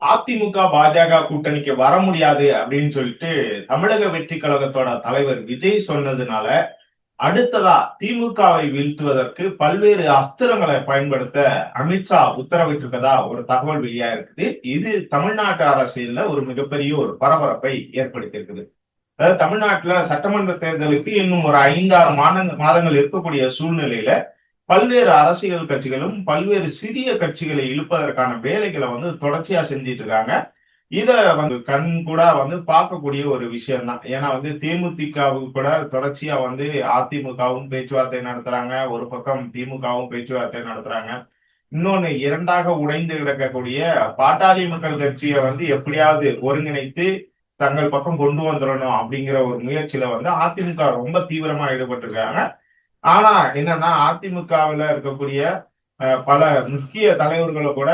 அதிமுக, பாஜக கூட்டணிக்கு வர முடியாது அப்படின்னு சொல்லிட்டு தமிழக வெற்றி கழகத்தோட தலைவர் விஜய் சொன்னதுனால, அடுத்ததா திமுகவை வீழ்த்துவதற்கு பல்வேறு அஸ்திரங்களை பயன்படுத்த அமித்ஷா உத்தரவிட்டிருக்கதா ஒரு தகவல் வெளியா இருக்குது. இது தமிழ்நாட்டு அரசியல்ல ஒரு மிகப்பெரிய ஒரு பரபரப்பை ஏற்படுத்தியிருக்குது. அதாவது தமிழ்நாட்டுல சட்டமன்ற தேர்தலுக்கு இன்னும் ஒரு 5, 6 மாதங்கள் இருக்கக்கூடிய சூழ்நிலையில பல்வேறு அரசியல் கட்சிகளும் பல்வேறு சிறிய கட்சிகளை இழுப்பதற்கான வேலைகளை தொடர்ச்சியா செஞ்சிட்டு இருக்காங்க. இத கண் கூட பார்க்கக்கூடிய ஒரு விஷயம் தான். ஏன்னா தேமுதிகவுக்கு கூட தொடர்ச்சியா அதிமுகவும் பேச்சுவார்த்தை நடத்துறாங்க. ஒரு பக்கம் திமுகவும் பேச்சுவார்த்தை நடத்துறாங்க. இன்னொன்னு 2ஆக உடைந்து கிடக்கக்கூடிய பாட்டாளி மக்கள் கட்சியை எப்படியாவது ஒருங்கிணைத்து தங்கள் பக்கம் கொண்டு வந்துடணும் அப்படிங்கிற ஒரு முயற்சியில அதிமுக ரொம்ப தீவிரமா ஈடுபட்டிருக்காங்க. ஆனா என்னன்னா அதிமுகவுல இருக்கக்கூடிய பல முக்கிய தலைவர்களை கூட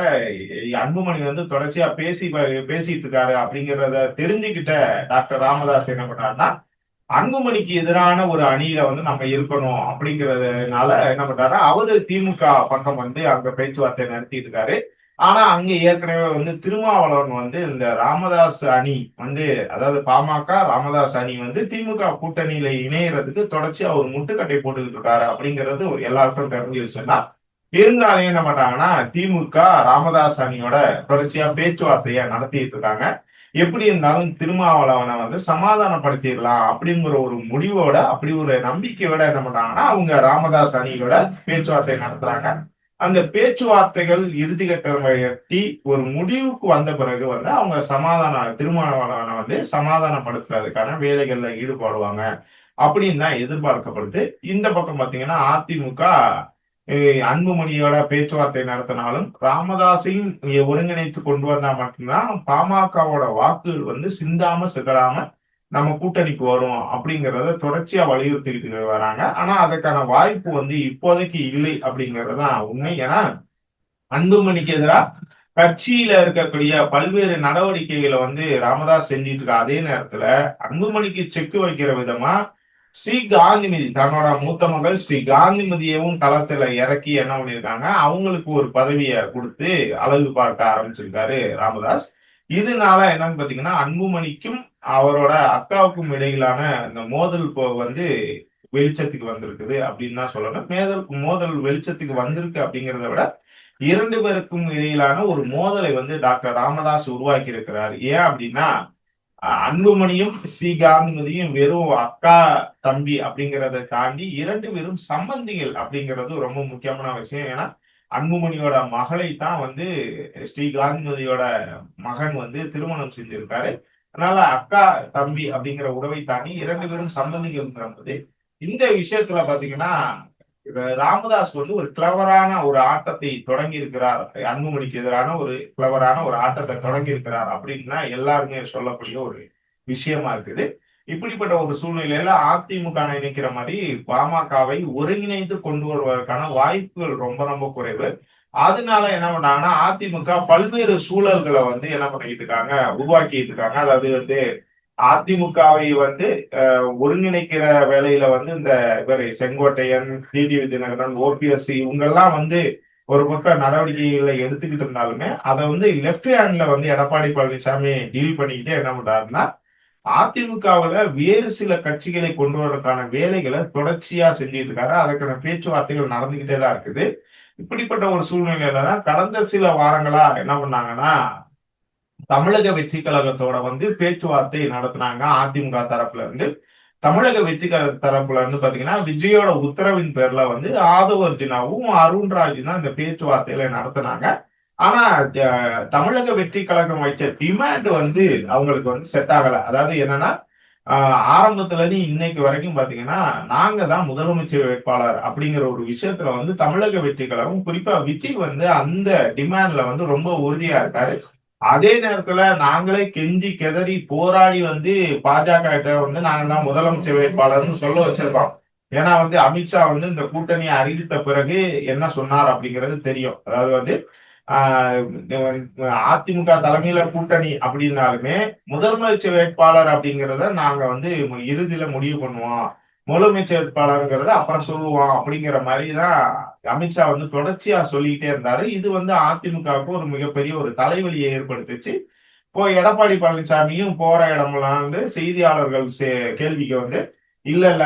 அன்புமணி தொடர்ச்சியா பேசிட்டு இருக்காரு அப்படிங்கிறத தெரிஞ்சுக்கிட்ட டாக்டர் ராமதாஸ் என்ன பண்றாருன்னா, அன்புமணிக்கு எதிரான ஒரு அணியில நம்ம இருக்கணும் அப்படிங்கறதுனால என்ன பண்றாரு, அவரு திமுக பக்கம் அங்க பேச்சுவார்த்தை நடத்திட்டு இருக்காரு. ஆனா அங்க ஏற்கனவே திருமாவளவன் இந்த ராமதாஸ் அணி அதாவது பாமக ராமதாஸ் அணி திமுக கூட்டணியில இணையறதுக்கு தொடர்ச்சியா ஒரு முட்டுக்கட்டை போட்டுக்கிட்டு இருக்காரு அப்படிங்கிறது எல்லாருக்கும் தெரிஞ்ச விஷயம் தான். இருந்தாலும் என்ன பண்றாங்கன்னா, திமுக ராமதாஸ் அணியோட தொடர்ச்சியா பேச்சுவார்த்தையை நடத்திட்டு இருக்காங்க. எப்படி இருந்தாலும் திருமாவளவனை சமாதானப்படுத்திடலாம் அப்படிங்கிற ஒரு முடிவோட, அப்படி ஒரு நம்பிக்கையோட என்ன பண்றாங்கன்னா, அவங்க ராமதாஸ் அணியோட பேச்சுவார்த்தை நடத்துறாங்க. அந்த பேச்சுவார்த்தைகள் இறுதிக்கட்டம் எட்டி ஒரு முடிவுக்கு வந்த பிறகு அவங்க திருமாவளவனை சமாதானப்படுத்துறதுக்கான வேலைகள்ல ஈடுபடுவாங்க அப்படின்னு தான் எதிர்பார்க்கப்படுது. இந்த பக்கம் பாத்தீங்கன்னா அதிமுக அன்புமணியோட பேச்சுவார்த்தை நடத்தினாலும் ராமதாஸையும் ஒருங்கிணைத்து கொண்டு வந்தா மட்டும்தான் பாமகவோட வாக்குகள் சிந்தாம சிதறாம நம்ம கூட்டணிக்கு வரும் அப்படிங்கறத தொடர்ச்சியா வலியுறுத்திக்கிட்டு வராங்க. ஆனா அதற்கான வாய்ப்பு இப்போதைக்கு இல்லை அப்படிங்கறதுதான் உண்மை. ஏன்னா அன்புமணிக்கு எதிராக கட்சியில இருக்கக்கூடிய பல்வேறு நடவடிக்கைகளை ராமதாஸ் செஞ்சிட்டு இருக்க அதே நேரத்துல அன்புமணிக்கு செக் வைக்கிற விதமா ஸ்ரீ காந்திமதி தன்னோட மூத்த மகள் ஸ்ரீ காந்திமதியவும் களத்துல இறக்கி என்ன பண்ணிருக்காங்க, அவங்களுக்கு ஒரு பதவியை கொடுத்து அழகு பார்க்க ஆரம்பிச்சிருக்காரு ராமதாஸ். இதனால என்னன்னு பாத்தீங்கன்னா, அன்புமணிக்கும் அவரோட அக்காவுக்கும் இடையிலான இந்த மோதல் வெளிச்சத்துக்கு வந்திருக்குது அப்படின்னு தான் சொல்லணும். மோதல் வெளிச்சத்துக்கு வந்திருக்கு அப்படிங்கிறத விட 2 பேருக்கும் இடையிலான ஒரு மோதலை டாக்டர் ராமதாஸ் உருவாக்கி இருக்கிறார். ஏன் அப்படின்னா, அன்புமணியும் ஸ்ரீகாந்திமதியும் வெறும் அக்கா தம்பி அப்படிங்கிறத தாண்டி 2 பேரும் சம்பந்திகள் அப்படிங்கிறது ரொம்ப முக்கியமான விஷயம். ஏன்னா அன்புமணியோட மகளை தான் ஸ்ரீகாந்திமதியோட மகன் திருமணம் செஞ்சிருக்காரு. அதனால அக்கா தம்பி அப்படிங்கிற உறவை தாண்டி 2 பேரும் சம்பந்திகள். இந்த விஷயத்துல பாத்தீங்கன்னா ராமதாஸ் ஒரு கிளவரான ஒரு ஆட்டத்தை தொடங்கி இருக்கிறார். அன்புமணிக்கு எதிரான ஒரு கிளவரான ஒரு ஆட்டத்தை தொடங்கி இருக்கிறார் அப்படின்னா எல்லாருமே சொல்லக்கூடிய ஒரு விஷயமா இருக்குது. இப்படிப்பட்ட ஒரு சூழ்நிலையில அதிமுக நினைக்கிற மாதிரி பாமகவை ஒருங்கிணைத்து கொண்டு வருவதற்கான வாய்ப்புகள் ரொம்ப ரொம்ப குறைவு. அதனால என்ன பண்ணாங்கன்னா, அதிமுக பல்வேறு சூழல்களை என்ன பண்ணிட்டு இருக்காங்க, உருவாக்கிட்டு இருக்காங்க. அதாவது அதிமுகவை ஒருங்கிணைக்கிற வேலையில இந்த இவர் செங்கோட்டையன், டிடிவி தினகரன், ஓபிஎஸ் இவங்கெல்லாம் ஒரு பக்கம் நடவடிக்கைகளை எடுத்துக்கிட்டு இருந்தாலுமே அதை லெப்ட் ஹேண்ட்ல எடப்பாடி பழனிசாமி டீல் பண்ணிக்கிட்டே என்ன பண்றாருன்னா, அதிமுகவுல வேறு சில கட்சிகளை கொண்டு வரதுக்கான வேலைகளை தொடர்ச்சியா செஞ்சுட்டு இருக்காரு. அதற்கான பேச்சுவார்த்தைகள் நடந்துகிட்டே தான் இருக்குது. இப்படிப்பட்ட ஒரு சூழ்நிலையில தான் கடந்த சில வாரங்களா என்ன பண்ணாங்கன்னா, தமிழக வெற்றி கழகத்தோட பேச்சுவார்த்தை நடத்தினாங்க அதிமுக தரப்புல இருந்து. தமிழக வெற்றி கழக தரப்புல இருந்து பாத்தீங்கன்னா, விஜயோட உத்தரவின் பேர்ல ஆதவ அர்ஜுனாவும் அருண்ராஜும் தான் இந்த பேச்சுவார்த்தையில நடத்தினாங்க. ஆனா தமிழக வெற்றி கழகம் வச்ச டிமாண்ட் அவங்களுக்கு செட் ஆகல. அதாவது என்னன்னா, ஆரம்பத்துல இருந்து இன்னைக்கு வரைக்கும் பாத்தீங்கன்னா, நாங்க தான் முதலமைச்சர் வேட்பாளர் அப்படிங்கிற ஒரு விஷயத்துல தமிழக வெற்றி கழகம் குறிப்பா விஜய் அந்த டிமாண்ட்ல ரொம்ப உறுதியா இருக்காரு. அதே நேரத்துல நாங்களே கெஞ்சி கெதறி போராடி பாஜக கிட்ட நாங்க தான் முதலமைச்சர் வேட்பாளர்னு சொல்ல வச்சிருக்கோம். ஏன்னா அமித்ஷா இந்த கூட்டணியை அறிவித்த பிறகு என்ன சொன்னார் அப்படிங்கிறது தெரியும். அதாவது அதிமுக தலைமையில கூட்டணி அப்படின்னாலுமே முதலமைச்சர் வேட்பாளர் அப்படிங்கிறத நாங்க இறுதியில முடிவு பண்ணுவோம், முதலமைச்சர் வேட்பாளருங்கிறத அப்புறம் சொல்லுவோம் அப்படிங்கிற மாதிரிதான் அமித்ஷா வந்து தொடர்ச்சியா சொல்லிக்கிட்டே இருந்தாரு. இது வந்து அதிமுகவுக்கு ஒரு மிகப்பெரிய ஒரு தலைவலியை ஏற்படுத்துச்சு. இப்போ எடப்பாடி பழனிசாமியும் போற இடமெல்லாம் வந்து செய்தியாளர்கள் கேள்விக்கு வந்து இல்ல இல்ல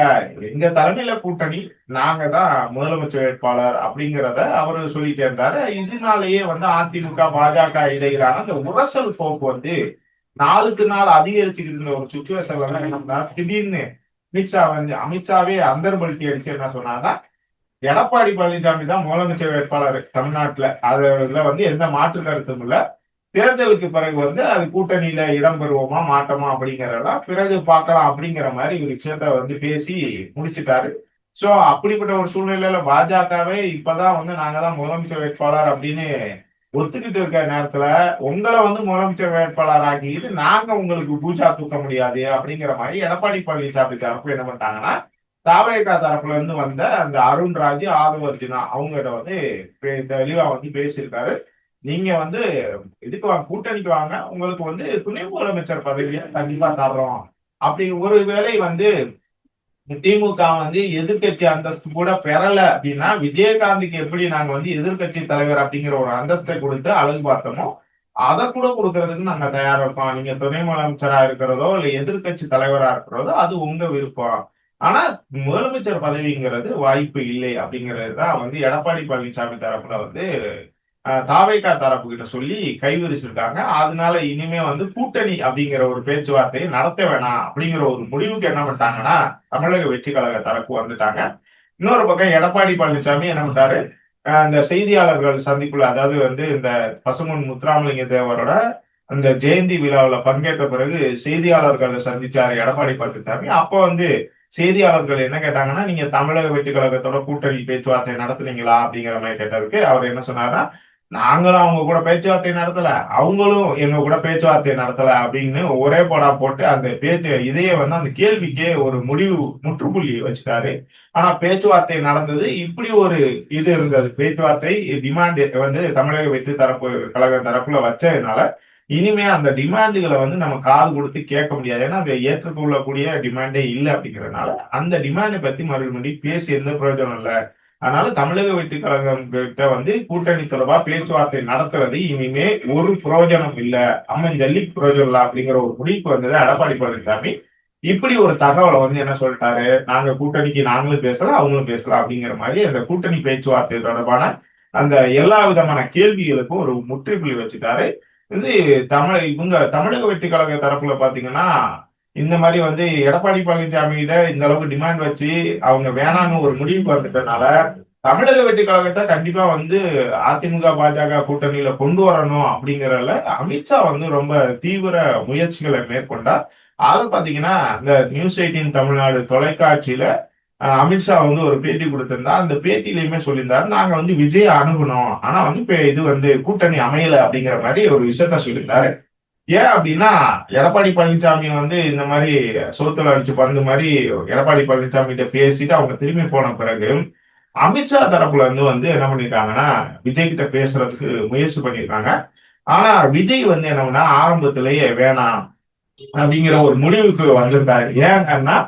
எங்க தலைமையில கூட்டணி, நாங்க தான் முதலமைச்சர் வேட்பாளர் அப்படிங்கிறத அவரு சொல்லிட்டே இருந்தாரு. இதனாலேயே வந்து அதிமுக பாஜக இடையிலான அந்த உரசல் போக்கு வந்து நாளுக்கு நாள் அதிகரிச்சுக்கிட்டு இருந்த ஒரு சுச்சுவேஷன்ல என்னன்னா திடீர்னு அமித்ஷாவே அந்தர்பல்ட்டி அடிச்சு என்ன சொன்னாங்க, எடப்பாடி பழனிசாமி தான் முதலமைச்சர் வேட்பாளர் தமிழ்நாட்டுல. அதுல வந்து எந்த மாற்று கருத்தும் இல்ல. தேர்தலுக்கு பிறகு வந்து அது கூட்டணியில இடம் பெறுவோமா மாட்டோமா அப்படிங்கறதெல்லாம் பிறகு பார்க்கலாம் அப்படிங்கிற மாதிரி ஒரு விஷயத்த வந்து பேசி முடிச்சுட்டாரு. சோ அப்படிப்பட்ட ஒரு சூழ்நிலையில பாஜகவே இப்பதான் வந்து நாங்க தான் முதலமைச்சர் வேட்பாளர் அப்படின்னு ஒத்துக்கிட்டு இருக்க நேரத்துல உங்களை வந்து முதலமைச்சர் வேட்பாளர் ஆக்கிட்டு நாங்க உங்களுக்கு பூஜா தூக்க முடியாது அப்படிங்கிற மாதிரி எடப்பாடி பழனிசாமி தரப்பு என்ன பண்ணிட்டாங்கன்னா, தாவேகா தரப்புல இருந்து வந்த அந்த அருண்ராஜ் ஆதவ அர்ஜுனா அவங்ககிட்ட வந்து தெளிவா வந்து பேசியிருக்காரு. நீங்க வந்து இதுக்கு வாங்க, கூட்டணிக்கு வாங்க, உங்களுக்கு வந்து துணை முதலமைச்சர் பதவியை கண்டிப்பா தர்றோம். அப்படி ஒருவேளை வந்து திமுக வந்து எதிர்க்கட்சி அந்தஸ்து கூட பெறல அப்படின்னா, விஜயகாந்துக்கு எப்படி நாங்க வந்து எதிர்க்கட்சி தலைவர் அப்படிங்கிற ஒரு அந்தஸ்தை கொடுத்து அழகு பார்த்தோமோ, அதை கூட கொடுக்கறதுக்கு நாங்க தயாரா இருக்கோம். நீங்க துணை முதலமைச்சரா இருக்கிறதோ இல்ல எதிர்க்கட்சி தலைவரா இருக்கிறதோ அது உங்க விருப்பம். ஆனா முதலமைச்சர் பதவிங்கிறது வாய்ப்பு இல்லை அப்படிங்கிறது தான் வந்து எடப்பாடி பழனிசாமி தரப்புல வந்து தாவேகா தரப்பு கிட்ட சொல்லி கைவிரிச்சிருக்காங்க. அதனால இனிமே வந்து கூட்டணி அப்படிங்கிற ஒரு பேச்சுவார்த்தையை நடத்த வேணாம் அப்படிங்கிற ஒரு முடிவுக்கு என்ன பண்ணிட்டாங்கன்னா, தமிழக வெற்றி கழக தரப்பு வந்துட்டாங்க. இன்னொரு பக்கம் எடப்பாடி பழனிசாமி என்ன பண்ணிட்டாரு, அந்த செய்தியாளர்கள் சந்திப்புல, அதாவது வந்து இந்த பசும்பொன் முத்துராமலிங்க தேவரோட அந்த ஜெயந்தி விழாவில் பங்கேற்ற பிறகு செய்தியாளர்களை சந்திச்சாரு எடப்பாடி பழனிசாமி. அப்போ வந்து செய்தியாளர்கள் என்ன கேட்டாங்கன்னா, நீங்க தமிழக வெற்றி கழகத்தோட கூட்டணி பேச்சுவார்த்தை நடத்துனீங்களா அப்படிங்கிற மாதிரி கேட்டதுக்கு அவர் என்ன சொன்னாருன்னா, நாங்களும் அவங்க கூட பேச்சுவார்த்தை நடத்தல, அவங்களும் எங்க கூட பேச்சுவார்த்தை நடத்தல அப்படின்னு ஒரே போடா போட்டு அந்த பேச்சு இதையே வந்து அந்த கேள்விக்கே ஒரு முற்றுப்புள்ளி வச்சுட்டாரு. ஆனா பேச்சுவார்த்தை நடந்தது, இப்படி ஒரு இது இருந்தது. பேச்சுவார்த்தை டிமாண்ட் வந்து தமிழக வெற்றி தரப்பு கழக தரப்புல வச்சதுனால இனிமே அந்த டிமாண்டுகளை வந்து நம்ம காது கொடுத்து கேட்க முடியாது. ஏன்னா அதை ஏற்றுக்கொள்ளக்கூடிய டிமாண்டே இல்லை அப்படிங்கிறதுனால அந்த டிமாண்டை பத்தி மறுபடியும் பேசி எந்த பிரயோஜனம் இல்லை. அதனால தமிழக வெற்றி கழகம் கிட்ட வந்து கூட்டணி தொடர்பா பேச்சுவார்த்தை நடத்துறது இனிமே ஒரு பிரயோஜனம் இல்ல, ஜல்லி பிரயோஜனம் இல்ல அப்படிங்கிற ஒரு முடிவுக்கு வந்தது எடப்பாடி பழனிசாமி. இப்படி ஒரு தகவலை வந்து என்ன சொல்லிட்டாரு, நாங்க கூட்டணிக்கு நாங்களும் பேசலாம் அவங்களும் பேசலாம் அப்படிங்கிற மாதிரி அந்த கூட்டணி பேச்சுவார்த்தை தொடர்பான அந்த எல்லா விதமான கேள்விகளுக்கும் ஒரு முற்றுப்புள்ளி வச்சுட்டாரு. இது தமிழக வெற்றி கழக தரப்புல பாத்தீங்கன்னா, இந்த மாதிரி வந்து எடப்பாடி பழனிசாமியிட இந்த அளவுக்கு டிமாண்ட் வச்சு அவங்க வேணான்னு ஒரு முடிவுக்கு வந்துட்டனால தமிழக வெற்றி கழகத்தை கண்டிப்பா வந்து அதிமுக பாஜக கூட்டணியில கொண்டு வரணும் அப்படிங்கறதுல அமித்ஷா வந்து ரொம்ப தீவிர முயற்சிகளை மேற்கொண்டார். அது பாத்தீங்கன்னா இந்த நியூஸ் 18 தமிழ்நாடு தொலைக்காட்சியில அமித்ஷா வந்து ஒரு பேட்டி கொடுத்திருந்தா, அந்த பேட்டியிலையுமே சொல்லியிருந்தாரு, நாங்க வந்து விஜய் அணுகணும், ஆனா வந்து இப்ப இது வந்து கூட்டணி அமையல அப்படிங்கிற மாதிரி ஒரு விஷயத்த சொல்லியிருந்தாரு. ஏன் அப்படின்னா, எடப்பாடி பழனிசாமி வந்து இந்த மாதிரி சோத்துல அடிச்சு பந்து மாதிரி எடப்பாடி பழனிசாமி கிட்ட பேசிட்டு அவங்க திரும்பி போன பிறகு அமித்ஷா தரப்புல இருந்து வந்து என்ன பண்ணிருக்காங்கன்னா, விஜய் கிட்ட பேசுறதுக்கு முயற்சி பண்ணிருக்காங்க. ஆனா விஜய் வந்து என்னன்னா ஆரம்பத்திலேயே வேணாம் அப்படிங்கிற ஒரு முடிவுக்கு வந்திருக்காரு. ஏன்னா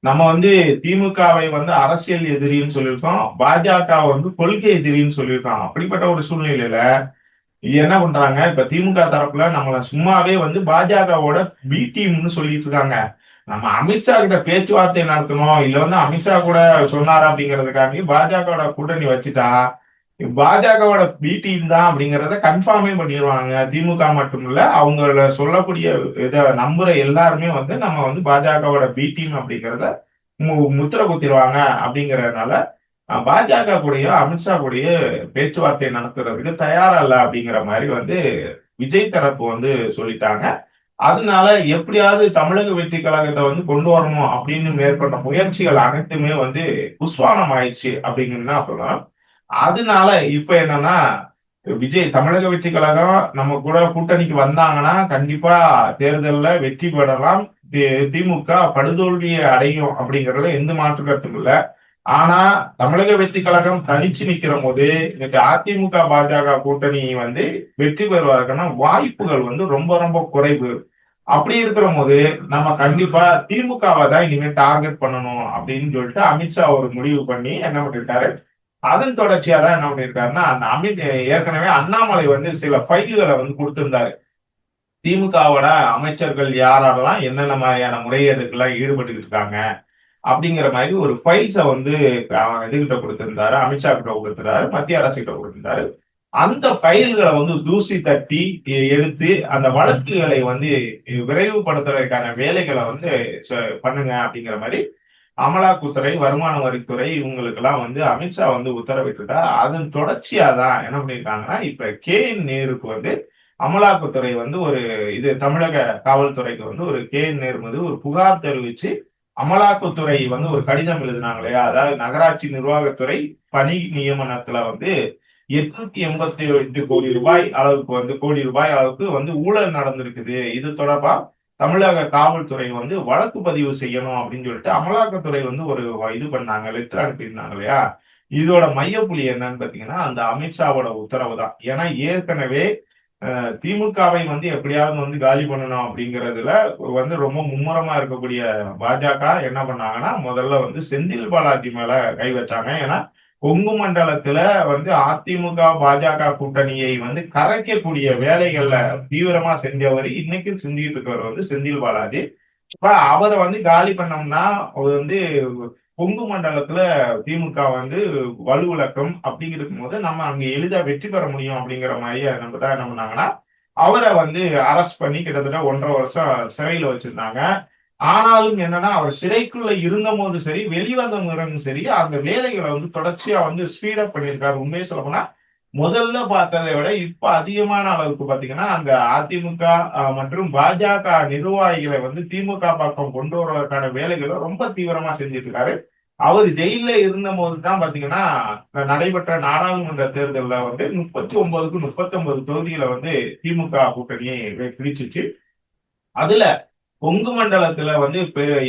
நம்ம வந்து திமுகவை வந்து அரசியல் எதிரின்னு சொல்லியிருக்கோம், பாஜக வந்து கொள்கை எதிரின்னு சொல்லியிருக்கோம். அப்படிப்பட்ட ஒரு சூழ்நிலையில என்ன பண்றாங்க, இப்ப திமுக தரப்புல நம்மள சும்மாவே வந்து பாஜகவோட பி டீம்னு சொல்லிட்டு இருக்காங்க. நம்ம அமித்ஷா கிட்ட பேச்சுவார்த்தை நடத்தணும், இல்ல வந்து அமித்ஷா கூட சொன்னாரு அப்படிங்கிறதுக்காண்டி பாஜகவோட கூட்டணி வச்சுட்டா பாஜகவோட பி டீம் தான் அப்படிங்கறத கன்ஃபார்மே பண்ணிடுவாங்க. திமுக மட்டும் இல்ல, அவங்கள சொல்லக்கூடிய இதை நம்புற எல்லாருமே வந்து நம்ம வந்து பாஜகவோட பி டீம் அப்படிங்கிறத முத்திர குத்திடுவாங்க. அப்படிங்கறதுனால பாஜக கூடயும் அமித்ஷா கூடயும் பேச்சுவார்த்தை நடத்துறதுக்கு தயாரா இல்ல அப்படிங்கிற மாதிரி வந்து விஜய் தரப்பு வந்து சொல்லிட்டாங்க. அதனால எப்படியாவது தமிழக வெற்றி கழகத்தை வந்து கொண்டு வரணும் அப்படின்னு மேற்கொண்ட முயற்சிகள் அனைத்துமே வந்து புஸ்வானம் ஆயிடுச்சு அப்படிங்கிறது தான் சொல்லலாம். அதனால இப்ப என்னன்னா, விஜய் தமிழக வெற்றி கழகம் நம்ம கூட கூட்டணிக்கு வந்தாங்கன்னா கண்டிப்பா தேர்தல்ல வெற்றி பெறலாம், திமுக படுதோல்வியை அடையும் அப்படிங்கறதுல எந்த மாற்று கருத்தும் இல்ல. ஆனா தமிழக வெற்றி கழகம் தனிச்சு நிக்கிற போது இன்னைக்கு அதிமுக பாஜக கூட்டணி வந்து வெற்றி பெறுவதற்கான வாய்ப்புகள் வந்து ரொம்ப ரொம்ப குறைவு. அப்படி இருக்கிற போது நம்ம கண்டிப்பா திமுகவை தான் இனிமேல் டார்கெட் பண்ணணும் அப்படின்னு சொல்லிட்டு அமித்ஷா ஒரு முடிவு பண்ணி என்ன பண்ணிருக்காரு, அதன் தொடர்ச்சியா தான் என்ன பண்ணியிருக்காருன்னா, அந்த ஏற்கனவே அண்ணாமலை வந்து சில ஃபைல்களை வந்து கொடுத்திருந்தாரு. திமுகவோட அமைச்சர்கள் யாரெல்லாம் என்னென்ன மாதிரியான முறைகேடுகள்லாம் ஈடுபட்டுக்கிட்டு இருக்காங்க அப்படிங்கிற மாதிரி ஒரு ஃபைல்ஸை வந்து இதுகிட்ட கொடுத்திருந்தாரு, அமித்ஷா கிட்ட கொடுத்திருந்தாரு, மத்திய அரசு கிட்ட கொடுத்திருந்தாரு. அந்த ஃபைல்களை வந்து தூசி தட்டி எடுத்து அந்த வழக்குகளை வந்து விரைவுபடுத்துறதுக்கான வேலைகளை வந்து பண்ணுங்க அப்படிங்கிற மாதிரி அமலாக்கத்துறை, வருமான வரித்துறை இவங்களுக்கெல்லாம் வந்து அமித்ஷா வந்து உத்தரவிட்டுட்டார். அதன் தொடர்ச்சியா தான் என்ன பண்ணியிருக்காங்கன்னா, இப்ப கே.என். நேருக்கு வந்து அமலாக்கத்துறை வந்து ஒரு தமிழக காவல்துறைக்கு வந்து ஒரு கே.என். நேரு வந்து ஒரு புகார் தெரிவிச்சு அமலாக்கத்துறை வந்து ஒரு கடிதம் எழுதினாங்க இல்லையா? அதாவது நகராட்சி நிர்வாகத்துறை பணி நியமனத்துல வந்து 888 கோடி ரூபாய் அளவுக்கு வந்து ஊழல் நடந்திருக்குது. இது தொடர்பா தமிழக காவல்துறை வந்து வழக்கு பதிவு செய்யணும் அப்படின்னு சொல்லிட்டு அமலாக்கத்துறை வந்து ஒரு பண்ணாங்க, லெட்டர் அனுப்பியிருந்தாங்க இல்லையா? இதோட மையப்புள்ளி என்னன்னு பாத்தீங்கன்னா அந்த அமித்ஷாவோட உத்தரவு தான். ஏன்னா ஏற்கனவே திமுகவை வந்து எப்படியாவது வந்து காலி பண்ணணும் அப்படிங்கிறதுல வந்து ரொம்ப மும்முரமா இருக்கக்கூடிய பாஜக என்ன பண்ணாங்கன்னா, முதல்ல வந்து செந்தில் பாலாஜி மேல கை வச்சாங்க. ஏன்னா கொங்கு மண்டலத்துல வந்து அதிமுக பாஜக கூட்டணியை வந்து கரைக்கக்கூடிய வேலைகள்ல தீவிரமா செஞ்சவர், இன்னைக்கும் செஞ்சுட்டு இருக்கிறவர் வந்து செந்தில் பாலாஜி. இப்ப அவரை வந்து காலி பண்ணோம்னா வந்து கொங்கு மண்டலத்துல திமுக வந்து வலுவிழக்கும் அப்படிங்கும் போது நம்ம அங்க எளிதா வெற்றி பெற முடியும் அப்படிங்கிற மாதிரி நம்ம தான் என்ன பண்ணாங்கன்னா, அவரை வந்து அரெஸ்ட் பண்ணி கிட்டத்தட்ட 1.5 வருஷம் சிறையில வச்சிருந்தாங்க. ஆனாலும் என்னன்னா அவர் சிறைக்குள்ள இருந்த போது சரி, வெளிவந்த முறையும் சரி, அந்த வேலைகளை வந்து தொடர்ச்சியா வந்து ஸ்பீடப் பண்ணியிருக்காரு. உண்மையை சொல்ல போனா முதல்ல பார்த்ததை விட இப்ப அதிகமான அளவுக்கு பாத்தீங்கன்னா அந்த அதிமுக மற்றும் பாஜக நிர்வாகிகளை வந்து திமுக பக்கம் கொண்டு வருவதற்கான வேலைகளை ரொம்ப தீவிரமா செஞ்சிட்டு இருக்காரு. அவர் ஜெயில இருந்த போது தான் பாத்தீங்கன்னா நடைபெற்ற நாடாளுமன்ற தேர்தலில் வந்து 39க்கு 39 தொகுதிகளை வந்து திமுக கூட்டணியை பிடிச்சிச்சு. அதுல கொங்கு மண்டலத்துல வந்து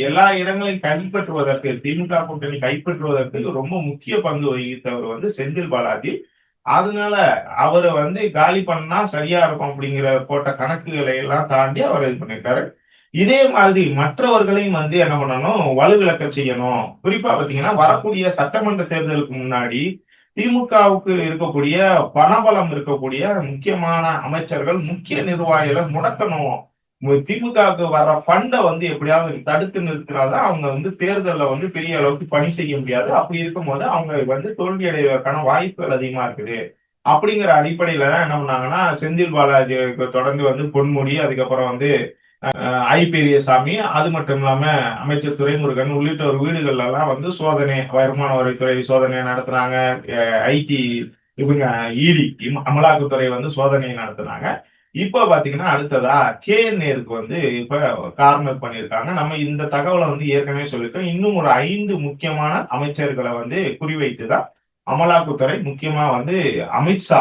எல்லா இடங்களையும் கைப்பற்றுவதற்கு திமுக கூட்டணி கைப்பற்றுவதற்கு ரொம்ப முக்கிய பங்கு வகித்தவர் வந்து செந்தில் பாலாஜி. அதனால அவரை வந்து காலி பண்ணா சரியா இருக்கும் அப்படிங்கிற போட்ட கணக்குகளை எல்லாம் தாண்டி அவர் இது பண்ணிருக்காரு. இதே மாதிரி மற்றவர்களையும் வந்து என்ன பண்ணணும், வலுவிழக்க செய்யணும். குறிப்பா பாத்தீங்கன்னா வரக்கூடிய சட்டமன்ற தேர்தலுக்கு முன்னாடி திமுகவுக்கு இருக்கக்கூடிய பணபலம் இருக்கக்கூடிய முக்கியமான அமைச்சர்கள், முக்கிய நிர்வாகிகளை முடக்கணும். திமுகவுக்கு வர்ற ஃபண்டை வந்து எப்படியாவது தடுத்து நிறுத்தினால்தான் அவங்க வந்து தேர்தலில் வந்து பெரிய அளவுக்கு பணி செய்ய முடியாது. அப்படி இருக்கும்போது அவங்க வந்து தோல்வி அடைவதற்கான வாய்ப்புகள் அதிகமா இருக்குது. அப்படிங்கிற அடிப்படையில தான் என்ன பண்ணாங்கன்னா, செந்தில் பாலாஜி தொடர்ந்து வந்து பொன்முடி, அதுக்கப்புறம் வந்து ஐ பெரியசாமி, அது மட்டும் இல்லாம அமைச்சர் துரைமுருகன் உள்ளிட்ட ஒரு வீடுகள்ல எல்லாம் வந்து சோதனை, வருமான வரித்துறை சோதனை நடத்துனாங்க. ஐடி இவங்க இடி அமலாக்கத்துறை வந்து சோதனை நடத்துனாங்க. இப்ப பாத்தீங்கன்னா அடுத்ததா கே.என். நேருக்கு வந்து இப்ப கார்னர் பண்ணியிருக்காங்க. நம்ம இந்த தகவலை வந்து ஏற்கனவே சொல்லிட்டோம். இன்னும் ஒரு 5 முக்கியமான அமைச்சர்களை வந்து குறிவைத்துதான் அமலாக்கத்துறை முக்கியமா வந்து அமித்ஷா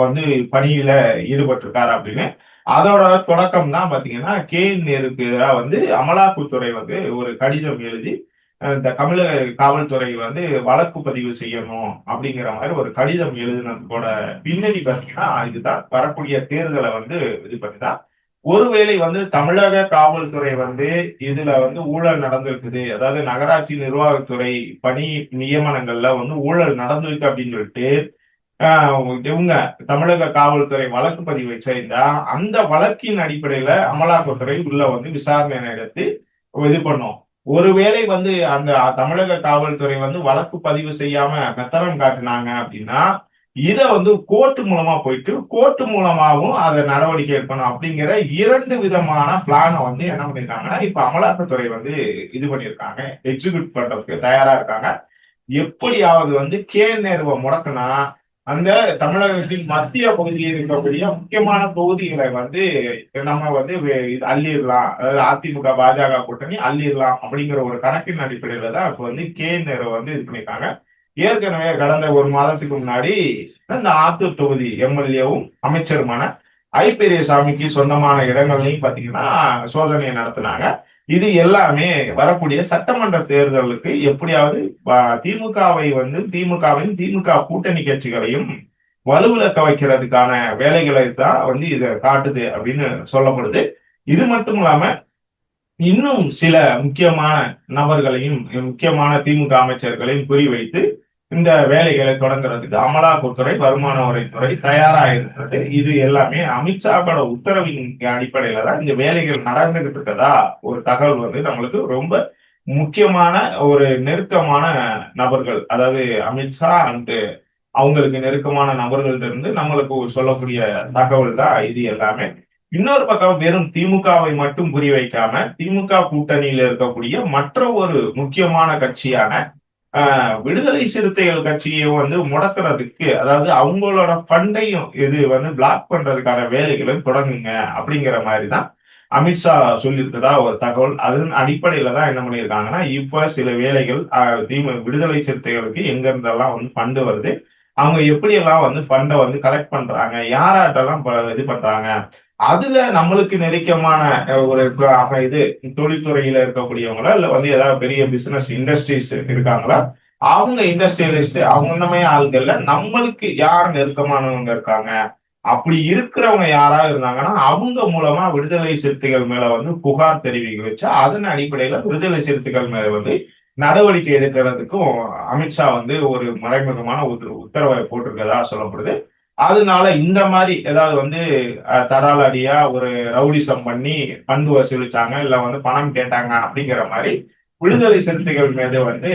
வந்து பணியில ஈடுபட்டிருக்காரு அப்படின்னு. அதோட தொடக்கம் தான் பாத்தீங்கன்னா கே.என். நேருக்கு எதிராக வந்து அமலாக்கத்துறை வந்து ஒரு கடிதம் எழுதி இந்த தமிழக காவல்துறை வந்து வழக்கு பதிவு செய்யணும் அப்படிங்கிற மாதிரி ஒரு கடிதம் எழுதினதோட பின்னணி பார்த்தீங்கன்னா இதுதான். வரக்கூடிய தேர்தலை வந்து இது பண்ணிதான். ஒருவேளை வந்து தமிழக காவல்துறை வந்து இதுல வந்து ஊழல் நடந்திருக்குது, அதாவது நகராட்சி நிர்வாகத்துறை பணி நியமனங்கள்ல வந்து ஊழல் நடந்திருக்கு அப்படின்னு சொல்லிட்டு இவங்க தமிழக காவல்துறை வழக்கு பதிவு செய்தா அந்த வழக்கின் அடிப்படையில அமலாக்கத்துறை உள்ள வந்து விசாரணை நடத்தி இது பண்ணும். ஒருவேளை வந்து அந்த தமிழக காவல்துறை வந்து வழக்கு பதிவு செய்யாம மெத்தனம் காட்டினாங்க அப்படின்னா இத வந்து கோர்ட் மூலமா போயிட்டு கோர்ட் மூலமாவும் அதை நடவடிக்கை எடுக்கணும் அப்படிங்கிற 2 விதமான பிளானை வந்து என்ன பண்ணிருக்காங்கன்னா இப்ப அமலாக்கத்துறை வந்து இது பண்ணிருக்காங்க, எக்ஸிக்யூட் பண்றதுக்கு தயாரா இருக்காங்க. எப்படியாவது வந்து கே.என். நேருவை முடக்குனா அந்த தமிழகத்தின் மத்திய பகுதியில் இருக்கக்கூடிய முக்கியமான தொகுதிகளை வந்து நம்ம வந்து அள்ளிடலாம், அதாவது அதிமுக பாஜக கூட்டணி அள்ளிடலாம் அப்படிங்கிற ஒரு கணக்கின் அடிப்படையில தான் இப்ப வந்து கே.என். நேரு வந்து இது பண்ணிருக்காங்க. ஏற்கனவே கடந்த 1 மாதத்துக்கு முன்னாடி இந்த ஆத்தூர் தொகுதி எம்எல்ஏவும் அமைச்சருமான ஐ பெரியசாமிக்கு சொந்தமான இடங்கள்லையும் பாத்தீங்கன்னா சோதனையை நடத்தினாங்க. இது எல்லாமே வரக்கூடிய சட்டமன்ற தேர்தலுக்கு எப்படியாவது திமுகவை வந்து திமுக கூட்டணி கட்சிகளையும் வலுவிழக்க வைக்கிறதுக்கான வேலைகளை தான் வந்து இதை காட்டுது அப்படின்னு சொல்லப்படுது. இது மட்டும் இல்லாம இன்னும் சில முக்கியமான நபர்களையும் முக்கியமான திமுக அமைச்சர்களையும் குறிவைத்து இந்த வேலைகளை தொடங்குறதுக்கு அமலாக்கத்துறை, வருமான வரித்துறை தயாரா இருக்கிறது. இது எல்லாமே அமித்ஷாவோட உத்தரவின் அடிப்படையில தான் இந்த வேலைகள் நடந்துகிட்டு இருக்கதா ஒரு தகவல் வந்து நம்மளுக்கு ரொம்ப முக்கியமான ஒரு நெருக்கமான நபர்கள், அதாவது அமித்ஷா அண்ட் அவங்களுக்கு நெருக்கமான நபர்கள்ட்ட இருந்து நம்மளுக்கு சொல்லக்கூடிய தகவல் தான் இது எல்லாமே. இன்னொரு பக்கம் வெறும் திமுகவை மட்டும் குறிவைக்காம திமுக கூட்டணியில இருக்கக்கூடிய மற்ற ஒரு முக்கியமான கட்சியான விடுதலை சிறுத்தைகள் கட்சியை வந்து முடக்கிறதுக்கு, அதாவது அவங்களோட ஃபண்டையும் இது வந்து பிளாக் பண்றதுக்கான வேலைகளும் தொடங்குங்க அப்படிங்கிற மாதிரி தான் அமித்ஷா சொல்லியிருக்கதா ஒரு தகவல். அதன் அடிப்படையில தான் என்ன பண்ணியிருக்காங்கன்னா, இப்ப சில வேலைகள் விடுதலை சிறுத்தைகளுக்கு எங்க இருந்தெல்லாம் வந்து ஃபண்டு வருது, அவங்க எப்படி எல்லாம் வந்து ஃபண்டை வந்து கலெக்ட் பண்றாங்க, யாராட்டெல்லாம் இது பண்றாங்க, அதுல நம்மளுக்கு நெருக்கமான ஒரு இது தொழில்துறையில இருக்கக்கூடியவங்களா இல்ல வந்து ஏதாவது பெரிய பிசினஸ் இண்டஸ்ட்ரீஸ் இருக்காங்களா, அவங்க இண்டஸ்ட்ரியலிஸ்ட் அவங்க ஆளுங்கள்ல நம்மளுக்கு யார் நெருக்கமானவங்க இருக்காங்க, அப்படி இருக்கிறவங்க யாராவது இருந்தாங்கன்னா அவங்க மூலமா விடுதலை சிறுத்தைகள் மேல வந்து புகார் தெரிவிக்க வச்சா அதன் அடிப்படையில விடுதலை சிறுத்தைகள் மேல வந்து நடவடிக்கை எடுக்கிறதுக்கும் அமித்ஷா வந்து ஒரு மறைமுகமான உத்தரவை போட்டிருக்கதா சொல்லப்படுது. அதனால இந்த மாதிரி ஏதாவது வந்து தடாலடியா ஒரு ரவுடிசம் பண்ணி பந்து வசூலிச்சாங்க இல்ல வந்து பணம் கேட்டாங்க அப்படிங்கிற மாதிரி விடுதலை சிறுத்தைகள் மீது வந்து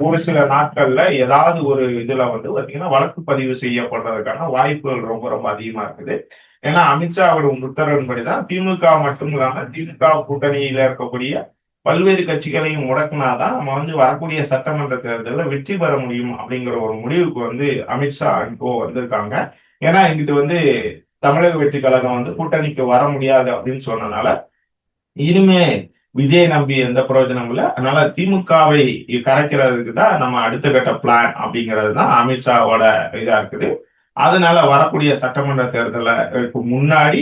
ஒரு சில நாட்கள்ல ஏதாவது ஒரு இதுல வந்து பாத்தீங்கன்னா வழக்கு பதிவு செய்யப்படுறதுக்கான வாய்ப்புகள் ரொம்ப ரொம்ப அதிகமா இருக்குது. ஏன்னா அமித்ஷாவோட உத்தரவின்படிதான் திமுக மட்டும் இல்லாம திமுக கூட்டணியில இருக்கக்கூடிய பல்வேறு கட்சிகளையும் முடக்கினாதான் நம்ம வந்து வரக்கூடிய சட்டமன்ற தேர்தலில் வெற்றி பெற முடியும் அப்படிங்கிற ஒரு முடிவுக்கு வந்து அமித்ஷா இப்போ வந்திருக்காங்க. ஏன்னா இங்கிட்டு வந்து தமிழக வெற்றி கழகம் வந்து கூட்டணிக்கு வர முடியாது அப்படின்னு சொன்னனால இனிமே விஜய் நம்பி எந்த பிரயோஜனம் இல்லை. அதனால திமுகவை கரைக்கிறதுக்கு தான் நம்ம அடுத்த கட்ட பிளான் அப்படிங்கிறது தான் அமித்ஷாவோட இதா இருக்குது. அதனால வரக்கூடிய சட்டமன்ற தேர்தலுக்கு முன்னாடி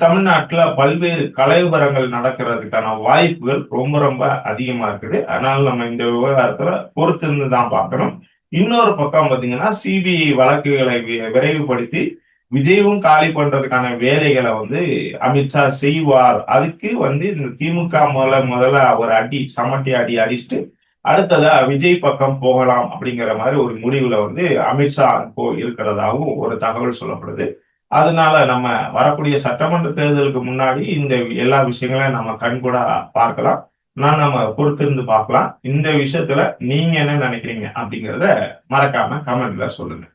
தமிழ்நாட்டுல பல்வேறு கலவரங்கள் நடக்கிறதுக்கான வாய்ப்புகள் ரொம்ப ரொம்ப அதிகமா இருக்குது. அதனால நம்ம இந்த விவகாரத்துல பொறுத்திருந்து தான் பார்க்கணும். இன்னொரு பக்கம் பாத்தீங்கன்னா சிபிஐ வழக்குகளை விரைவுபடுத்தி விஜயும் காலி பண்றதுக்கான வேலைகளை வந்து அமித்ஷா செய்வார். அதுக்கு வந்து இந்த திமுக முதல்ல ஒரு அடி சமட்டி அடி அடிச்சுட்டு அடுத்ததா விஜய் பக்கம் போகலாம் அப்படிங்கிற மாதிரி ஒரு முடிவுல வந்து அமித்ஷா இப்போ இருக்கிறதாகவும் ஒரு தகவல் சொல்லப்படுது. அதனால நம்ம வரக்கூடிய சட்டமன்ற தேர்தலுக்கு முன்னாடி இந்த எல்லா விஷயங்களையும் நம்ம கண்கூட பார்க்கலாம். நம்ம பொறுத்திருந்து பார்க்கலாம். இந்த விஷயத்துல நீங்க என்ன நினைக்கிறீங்க அப்படிங்கிறத மறக்காம கமெண்ட்ல சொல்லுங்க.